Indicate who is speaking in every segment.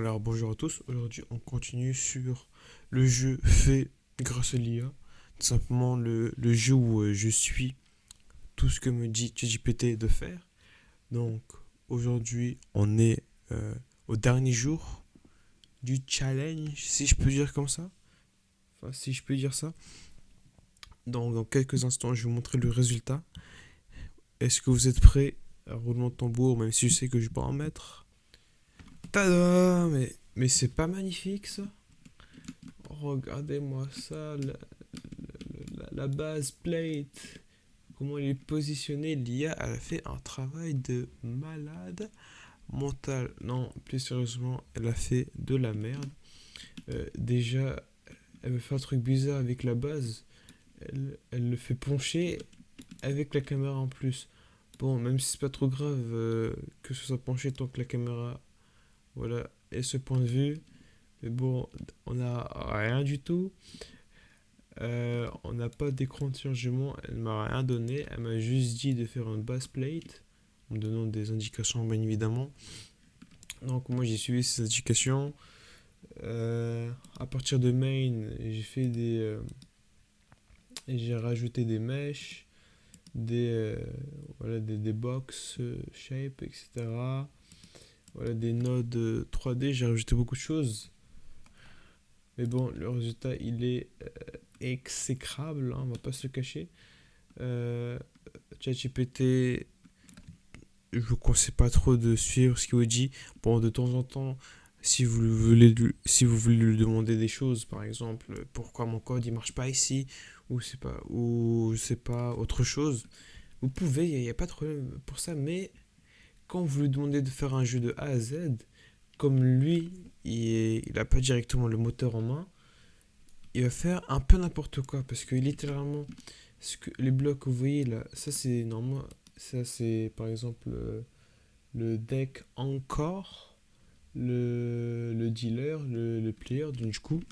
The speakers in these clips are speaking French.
Speaker 1: Alors bonjour à tous, aujourd'hui on continue sur le jeu fait grâce à l'IA. Tout simplement le jeu où je suis tout ce que me dit ChatGPT de faire. Donc aujourd'hui on est au dernier jour du challenge, si je peux dire comme ça. Enfin si je peux dire ça. Donc dans quelques instants je vais vous montrer le résultat. Est-ce que vous êtes prêts? Roulement de tambour, même si je sais que je vais pas en mettre. Tada! Mais c'est pas magnifique ça? Regardez-moi ça, la base plate, comment il est positionné. L'IA, elle a fait un travail de malade mental. Non, plus sérieusement, elle a fait de la merde. Déjà, elle me fait un truc bizarre avec la base. Elle le fait pencher avec la caméra en plus. Bon, même si c'est pas trop grave que ce soit penché tant que la caméra, voilà, est ce point de vue. Mais bon, on a rien du tout. On n'a pas d'écran de chargement, elle m'a rien donné, elle m'a juste dit de faire une base plate en me donnant des indications bien évidemment. Donc moi j'ai suivi ces indications. À partir de main, j'ai fait j'ai rajouté des mèches, des box shape, etc. Voilà, des nodes 3D, j'ai rajouté beaucoup de choses. Mais bon, le résultat il est exécrable, hein, on va pas se le cacher. Euh, ChatGPT, je vous conseille pas trop de suivre ce qu'il vous dit. Bon, de temps en temps, si vous voulez lui demander des choses, par exemple, pourquoi mon code il marche pas ici, ou c'est pas autre chose, vous pouvez, il n'y a pas de problème pour ça. Mais quand vous lui demandez de faire un jeu de A à Z, comme lui, il a pas directement le moteur en main, il va faire un peu n'importe quoi parce que littéralement les blocs que vous voyez là, ça c'est normal, ça c'est par exemple le deck encore, le dealer, le player, du coup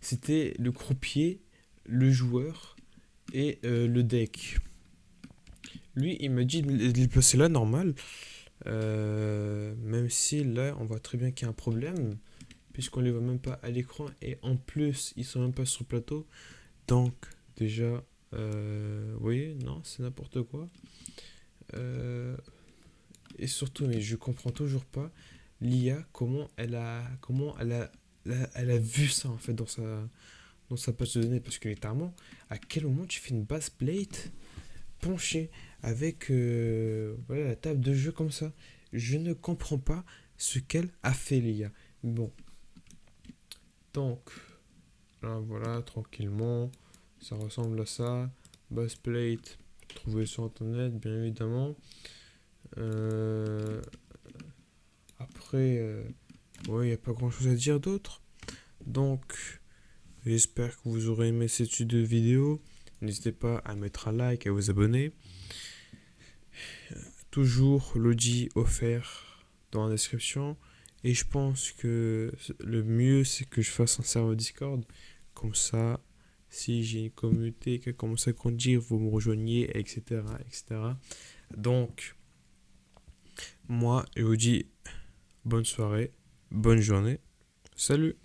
Speaker 1: c'était le croupier, le joueur et le deck. Lui il m'a dit de le placer là normal, même si là on voit très bien qu'il y a un problème puisqu'on les voit même pas à l'écran et en plus ils sont même pas sur le plateau. Donc, déjà, oui, non, c'est n'importe quoi. Euh, et surtout, mais je comprends toujours pas l'IA, elle a vu ça en fait dans sa base de données. Parce que littéralement, à quel moment tu fais une base plate penchée avec voilà, la table de jeu comme ça? Je ne comprends pas ce qu'elle a fait, l'IA. Bon, donc, là, voilà, tranquillement. Ça ressemble à ça. Base plate, trouvé sur internet, bien évidemment. Euh, après, ouais, il n'y a pas grand chose à dire d'autre. Donc, j'espère que vous aurez aimé cette vidéo. N'hésitez pas à mettre un like, à vous abonner. Toujours l'audi offert dans la description. Et je pense que le mieux, c'est que je fasse un serveur Discord. Comme ça, si j'ai une communauté qui commence à grandir, vous me rejoignez, etc., etc. Donc, moi, je vous dis bonne soirée, bonne journée. Salut!